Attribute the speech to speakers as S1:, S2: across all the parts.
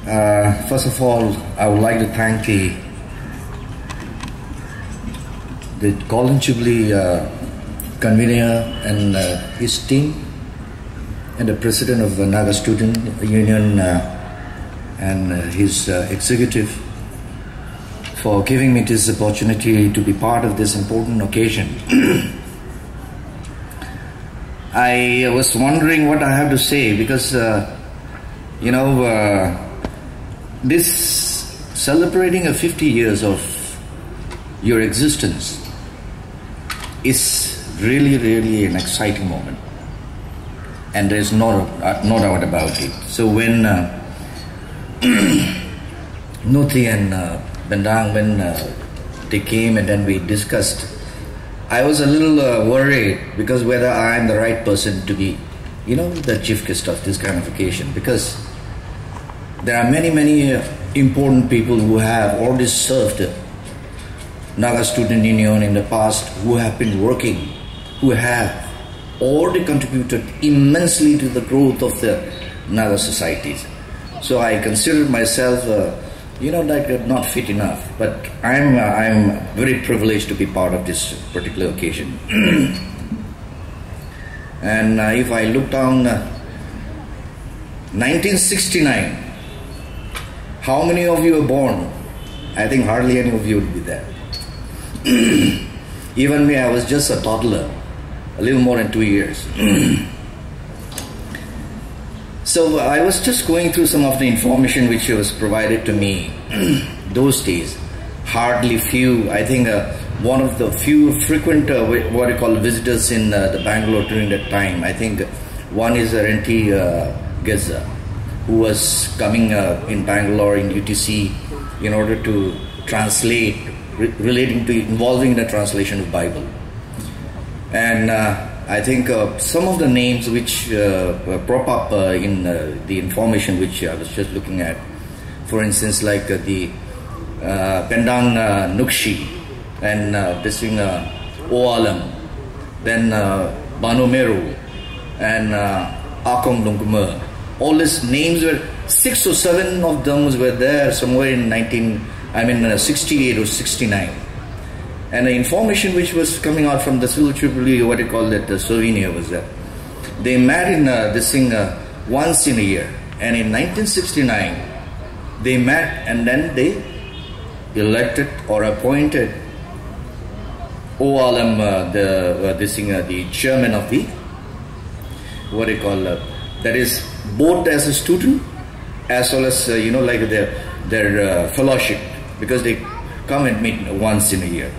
S1: First of all, I would like to thank the Golden Jubilee convener and his team, and the president of the Naga Student Union and his executive for giving me this opportunity to be part of this important occasion. I was wondering what I have to say because, this celebrating 50 years of your existence is really an exciting moment, and there's no doubt about it. So when Nuthi and Bendang, when they came and then we discussed, I was a little worried because whether I am the right person to be, the chief guest of this kind of occasion, because there are many important people who have already served Naga Student Union in the past, who have been working, who have already contributed immensely to the growth of the Naga societies. So I consider myself, not fit enough. But I'm very privileged to be part of this particular occasion. And if I look down, 1969. How many of you were born? I think hardly any of you will be there. Even me, I was just a toddler, a little more than 2 years. So I was just going through some of the information which was provided to me those days. Hardly few, I think one of the few frequent what I call visitors in the Bangalore during that time. I think one is Renti Geza, who was coming in Bangalore in UTC in order to translate, involving in the translation of Bible. And I think some of the names which prop up in the information which I was just looking at, for instance, like the Pendang Nukshi and this thing Oalam, then Banu Meru and Akong Dongkumer. All these names were 6 or 7 of them were there somewhere in 68 or 69. And the information which was coming out from the Jubilee, what they call it, the souvenir was that they met in this thing once in a year. And in 1969, they met and then they elected or appointed Oalam, the chairman of the, what they call, that is both as a student as well as, their fellowship, because they come and meet once in a year.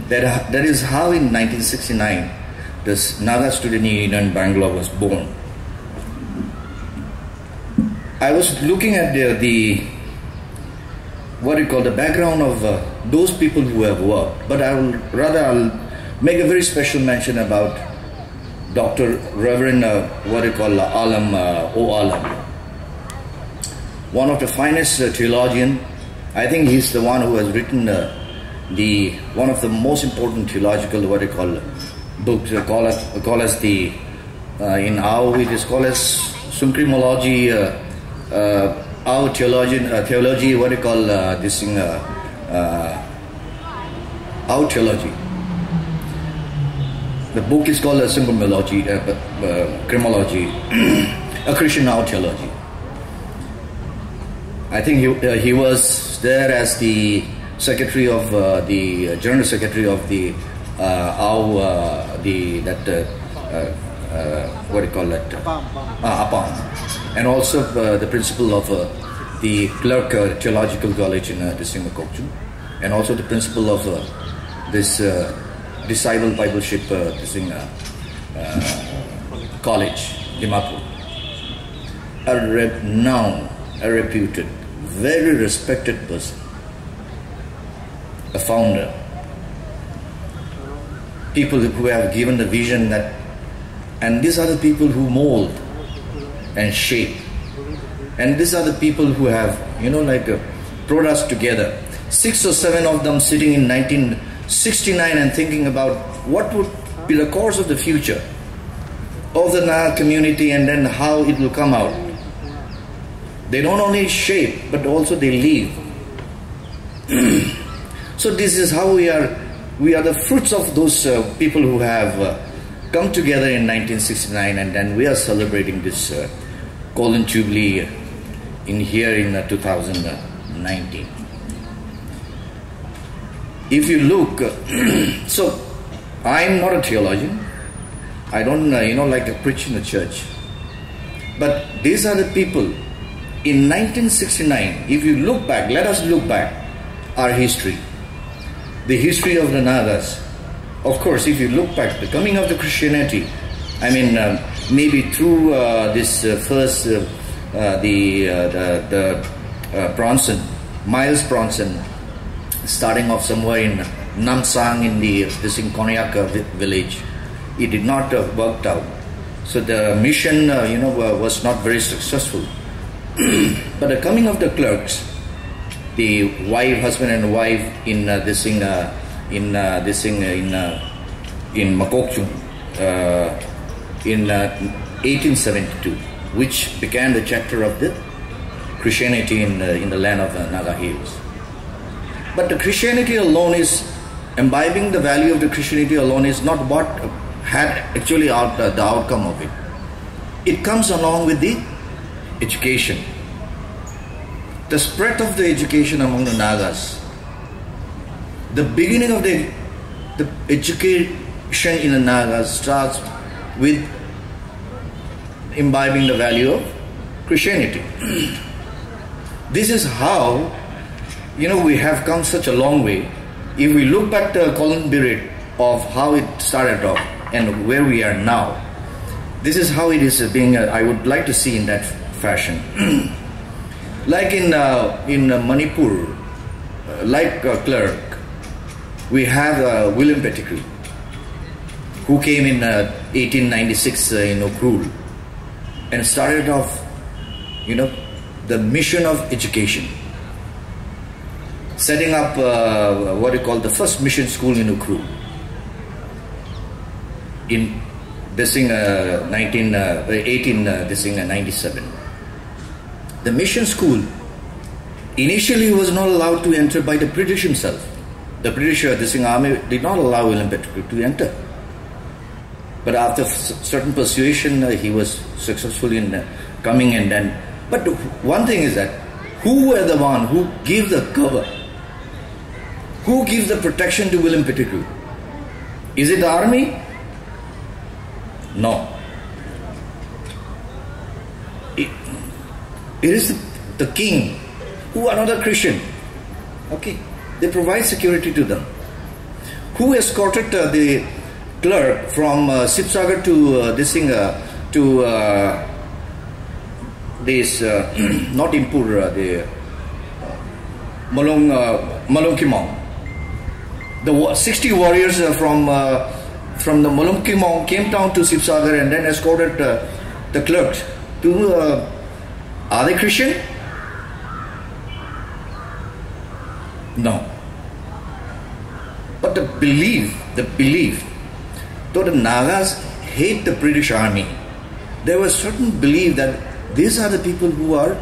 S1: That is how in 1969 this Naga Student Union in Bangalore was born. I was looking at the background of those people who have worked, but I'll make a very special mention about Dr. Reverend Alam Oalam, one of the finest theologian. I think he's the one who has written one of the most important theological books. Call us the in our it is called as Suncrimology, our theology. This thing our theology. The book is called Crimology, a Christian Our Theology. I think he was there as the secretary of the general secretary of the APAM, and also the principal of the Clerk Theological College in Kokchu, and also the principal of this Disciple Bibleship College, Dimapur. A renowned, a reputed, very respected person, a founder. People who have given the vision that, and these are the people who mold and shape, and these are the people who have, brought us together. 6 or 7 of them sitting in 1969 and thinking about what would be the course of the future of the Naga community and then how it will come out. They don't only shape, but also they leave. So this is how we are the fruits of those people who have come together in 1969, and then we are celebrating this Golden Jubilee in 2019. If you look, so I'm not a theologian. I don't, like to preach in the church. But these are the people. In 1969, if you look back, let us look back our history. The history of the Nagas. Of course, if you look back, the coming of the Christianity, maybe through this first, Bronson, Miles Bronson, starting off somewhere in Namsang in in Konyak village. It did not work out. So the mission, was not very successful. But the coming of the clerks, the husband and wife in Makokchung, in 1872, which began the chapter of the Christianity in the land of the Naga Hills. But the Christianity alone is, imbibing the value of the Christianity alone is not what had actually the outcome of it. It comes along with the education. The spread of the education among the Nagas. The beginning of the education in the Nagas starts with imbibing the value of Christianity. This is how, we have come such a long way. If we look back the column period of how it started off and where we are now, this is how it is being, I would like to see in that fashion. Like in Manipur, like clerk, we have William Pettigrew, who came in 1896 in Ukrul and started off, the mission of education, setting up what you call the first mission school in Ukrul in 1897. The mission school initially was not allowed to enter by the British himself. The British army did not allow William Pettigrew to enter. But after certain persuasion, he was successful in coming in. But one thing is that, who were the one who gave the cover? Who gives the protection to William Pettigrew? Is it the army? No. It is the king, who are not a Christian. Okay, they provide security to them. Who escorted the clerk from Sipsagar to not Impur, the Malungkimong. The 60 warriors from the Malungkimong came down to Sipsagar and then escorted the clerks to. Are they Christian? No. But the belief, though the Nagas hate the British army, there was certain belief that these are the people who are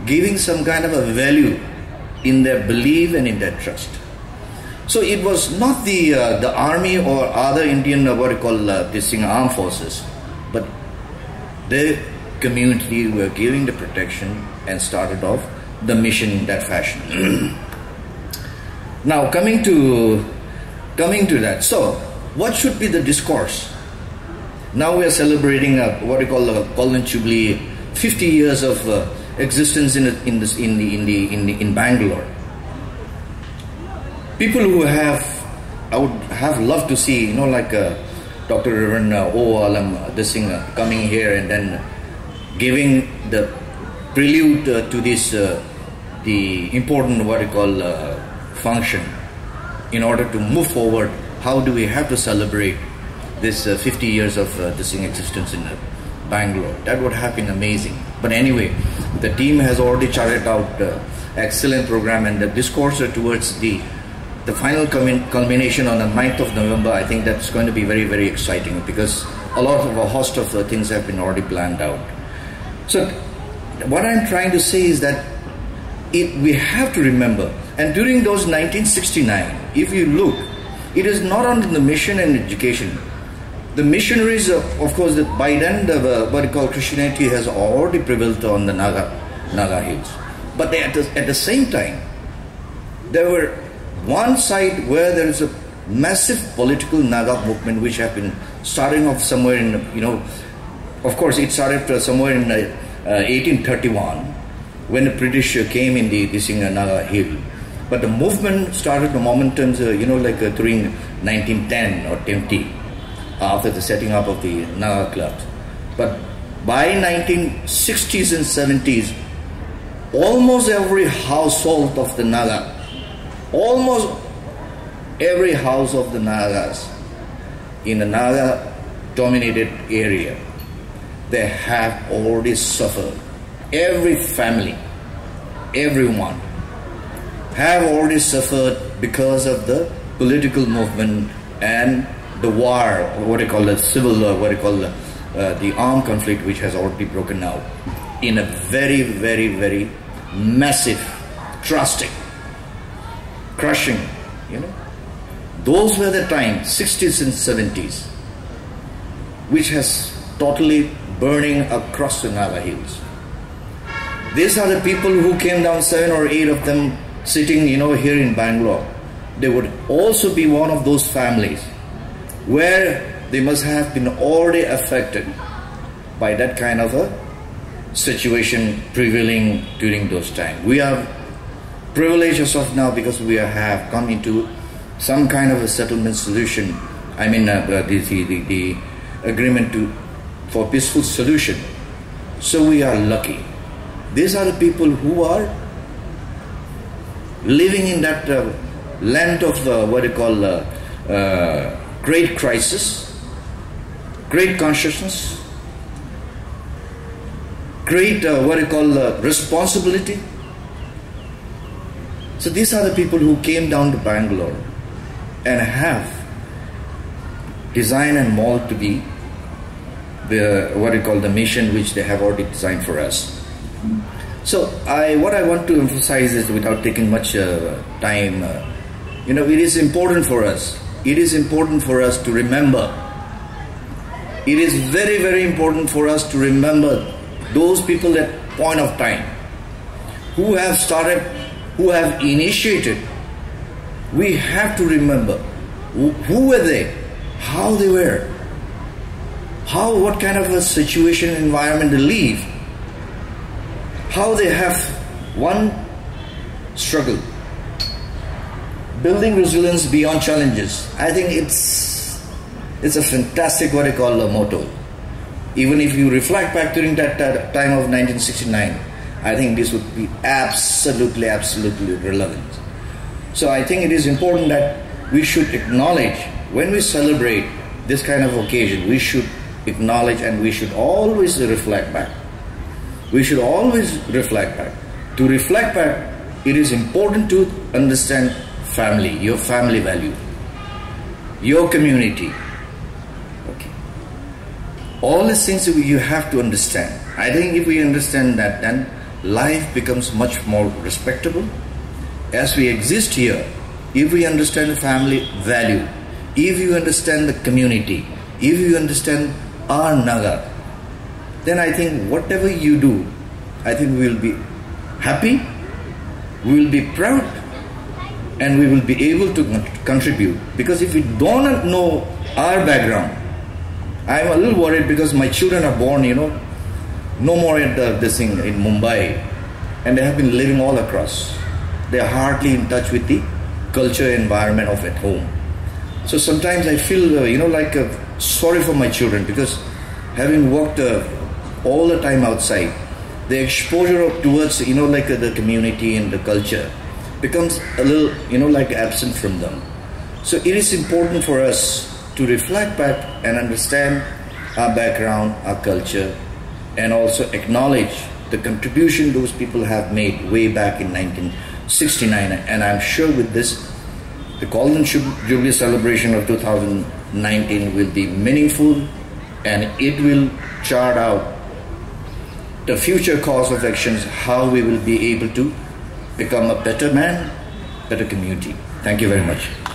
S1: giving some kind of a value in their belief and in their trust. So it was not the army or other Indian armed forces, but the community were giving the protection and started off the mission in that fashion. Now coming to that, so what should be the discourse? Now we are celebrating what we call the Golden Jubilee, 50 years of existence in Bangalore. People who I would have loved to see, like Dr. Reverend O. Alam, coming here and then giving the prelude to this, the important what we call function, in order to move forward. How do we have to celebrate this 50 years of this existence in Bangalore? That would have been amazing. But anyway, the team has already charted out excellent program, and the discourse towards the final culmination on the 9th of November, I think that's going to be very, very exciting, because a lot of a host of things have been already planned out. So what I'm trying to say is that we have to remember, and during those 1969, if you look, it is not only the mission and education. The missionaries, of course, by then what you call Christianity has already prevailed on the Naga hills. But at the same time, there were one side where there is a massive political Naga movement which have been starting off somewhere in, of course it started somewhere in 1831 when the British came in this Naga hill. But the movement started the momentum, during 1910 or 20, after the setting up of the Naga clubs. But by 1960s and 70s, almost every household of the Naga, almost every house of the Nagas in the Naga dominated area, they have already suffered. Every family, everyone have already suffered because of the political movement and the war, what you call the civil, the armed conflict which has already broken out in a very, very, very massive, drastic, crushing, Those were the times, 60s and 70s, which has totally burning across the Naga hills. These are the people who came down, 7 or 8 of them sitting, here in Bangalore. They would also be one of those families where they must have been already affected by that kind of a situation prevailing during those times. We are privileged as of now because we have come into some kind of a settlement solution. I mean, the agreement for peaceful solution. So we are lucky. These are the people who are living in that land of great crisis, great consciousness, great responsibility. So these are the people who came down to Bangalore and have designed and molded to be the mission which they have already designed for us. So what I want to emphasize is, without taking much time, it is important for us. It is important for us to remember. It is very, very important for us to remember those people at point of time who have started, who have initiated. We have to remember who were they, how they were, what kind of a situation, environment they live, how they have one struggle, building resilience beyond challenges. I think it's a fantastic motto. Even if you reflect back during that time of 1969, I think this would be absolutely relevant. So I think it is important that we should acknowledge, when we celebrate this kind of occasion, we should acknowledge and we should always reflect back. We should always reflect back. To reflect back, it is important to understand family, your family value, your community. Okay. All these things you have to understand. I think if we understand that, then life becomes much more respectable. As we exist here, if we understand the family value, if you understand the community, if you understand our Naga, then I think whatever you do, I think we will be happy, we will be proud, and we will be able to contribute. Because if we don't know our background, I'm a little worried because my children are born, no more at this thing in Mumbai, and they have been living all across. They are hardly in touch with the culture environment of at home. So sometimes I feel, sorry for my children, because having worked all the time outside, the exposure towards, the community and the culture becomes a little, absent from them. So it is important for us to reflect back and understand our background, our culture, and also acknowledge the contribution those people have made way back in 1969. And I'm sure with this, the Golden Jubilee celebration of 2019 will be meaningful, and it will chart out the future course of actions, how we will be able to become a better man, better community. Thank you very much.